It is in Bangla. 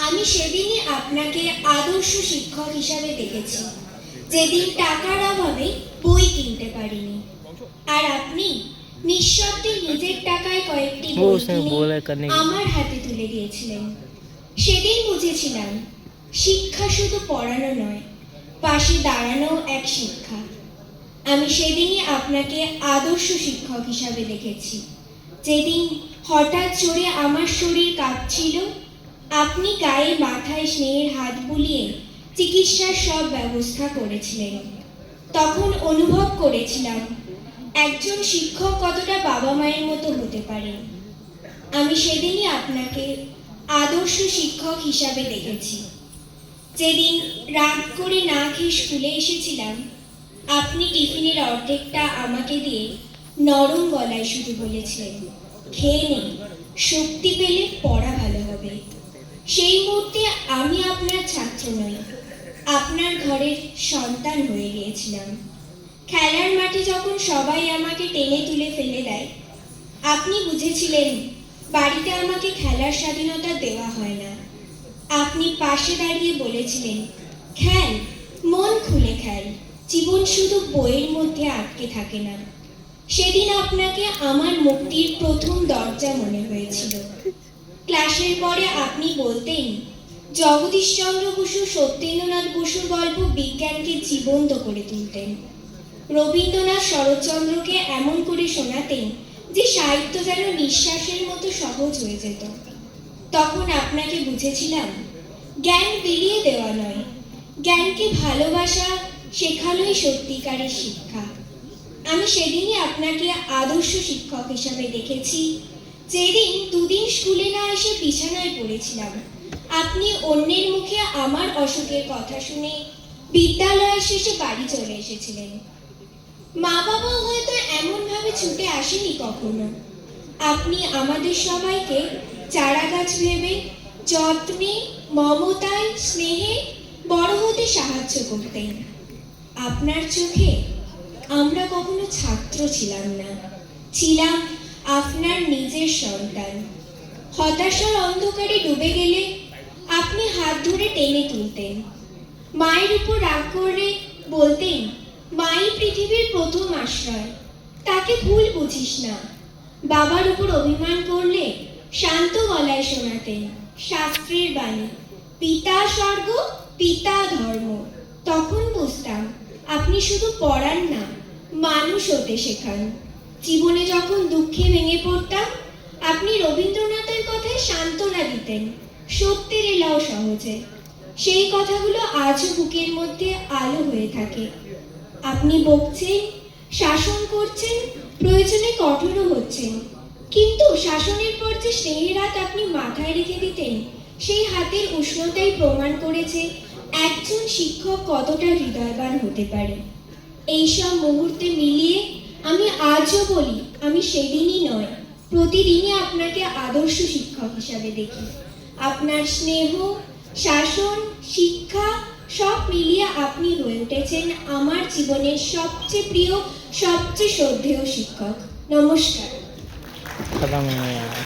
আমি সেদিনই আপনাকে আদর্শ শিক্ষক হিসাবে দেখেছি, যেদিন টাকার অভাবে বই কিনতে পারিনি, আর আপনি নিঃশব্দে নিজের টাকায় কয়েকটি বই কিনে আমার হাতে তুলে দিয়েছিলেন। সেদিন বুঝেছিলাম, শিক্ষা শুধু পড়ানো নয়, পাশে দাঁড়ানো এক শিক্ষা। আমি সেদিনই আপনাকে আদর্শ শিক্ষক হিসাবে দেখেছি, যেদিন হঠাৎ জোরে আমার শরীর কাঁপছিল, আপনি গায়ে মাথায় স্নেহের হাত বুলিয়ে চিকিৎসার সব ব্যবস্থা করেছিলেন। তখন অনুভব করেছিলাম, একজন শিক্ষক কতটা বাবা মায়ের মতো হতে পারেন। আমি সেদিনই আপনাকে আদর্শ শিক্ষক হিসাবে দেখেছি। যেদিন রাত করে না খেয়ে স্কুলে এসেছিলাম, আপনি টিফিনের অর্ধেকটা আমাকে দিয়ে নরম গলায় শুধু বলেছিলেন, খেয়ে নিন, শক্তি পেলে পড়া ভালো হবে। সেই মুহূর্তে আমি আপনার ছাত্র নই, আপনার ঘরের সন্তান হয়ে গিয়েছিলাম। খেলার মাঠে যখন সবাই আমাকে টেনে তুলে ফেলে দেয়, আপনি বুঝেছিলেন বাড়িতে আমাকে খেলার স্বাধীনতা দেওয়া হয় না। আপনি পাশে দাঁড়িয়ে বলেছিলেন, খেল, মন খুলে খেল, জীবন শুধু বইয়ের মধ্যে আটকে থাকে না। সেদিন আপনাকে আমার মুক্তির প্রথম দরজা মনে হয়েছিল। ক্লাসের পরে আপনি বলতেন, জগদীশচন্দ্র বসু, সত্যেন্দ্রনাথ বসুর গল্প বিজ্ঞানকে জীবন্ত করে তুলতেন। রবীন্দ্রনাথ শরৎচন্দ্রকে এমন করে শোনাতেন যে সাহিত্য যেন নিঃশ্বাসের মতো সহজ হয়ে যেত। তখন আপনাকে বুঝেছিলাম, জ্ঞান বিলিয়ে দেওয়া নয়, জ্ঞানকে ভালোবাসা শেখানোই সত্যিকারের শিক্ষা। আমি সেদিনই আপনাকে আদর্শ শিক্ষক হিসাবে দেখেছি, যেদিন দুদিন স্কুলে না এসে বিছানায় পড়েছিলাম, আপনি অন্যের মুখে আমার অসুখের কথা শুনে বিদ্যালয়ের শেষে বাড়ি চলে এসেছিলেন। মা বাবাও হয়তো এমনভাবে ছুটে আসেনি কখনো। আপনি আমাদের সবাইকে চারা গাছ ভেবে যত্নে, মমতায়, স্নেহে বড় হতে সাহায্য করতেন। আপনার চোখে আমরা কখনো ছাত্র ছিলাম না, ছিলাম আপনার নিজের সন্তান। হতাশার অন্ধকারে ডুবে গেলে আপনি হাত ধরে টেনে তুলতেন। মায়ের উপর রাগ করে বলতেন, মাই পৃথিবীর প্রথম আশ্রয়, তাকে ভুল বুঝিস না। বাবার উপর অভিমান করলে শান্ত গলায় শোনাতেন শাস্ত্রের বাণী, পিতা স্বর্গ, পিতা ধর্ম। তখন বুঝতাম, আপনি শুধু পড়ান না, মানুষ হতে শেখান। জীবনে যখন দুঃখে ভেঙে পড়তাম, আপনি রবীন্দ্রনাথের কথায় সান্ত্বনা দিতেন, সত্যের এলাও সহজে। সেই কথাগুলো আজও বুকের মধ্যে আলো হয়ে থাকে। আপনি বকছেন, শাসন করছেন, প্রয়োজনে কঠোরও হচ্ছেন, কিন্তু শাসনের পর যে স্নেহের হাত আপনি মাথায় রেখে দিতেন, সেই হাতের উষ্ণতাই প্রমাণ করেছে একজন শিক্ষক কতটা হৃদয়বান হতে পারে। এইসব মুহূর্তে মিলিয়ে আমি আজও বলি, আমি সেদিনই নয়, প্রতিদিনই আপনাকে আদর্শ শিক্ষক হিসাবে দেখি। আপনার স্নেহ, শাসন, শিক্ষা সব মিলিয়ে আপনি হয়ে উঠেছেন আমার জীবনের সবচেয়ে প্রিয়, সবচেয়ে শ্রদ্ধেয় শিক্ষক। নমস্কার।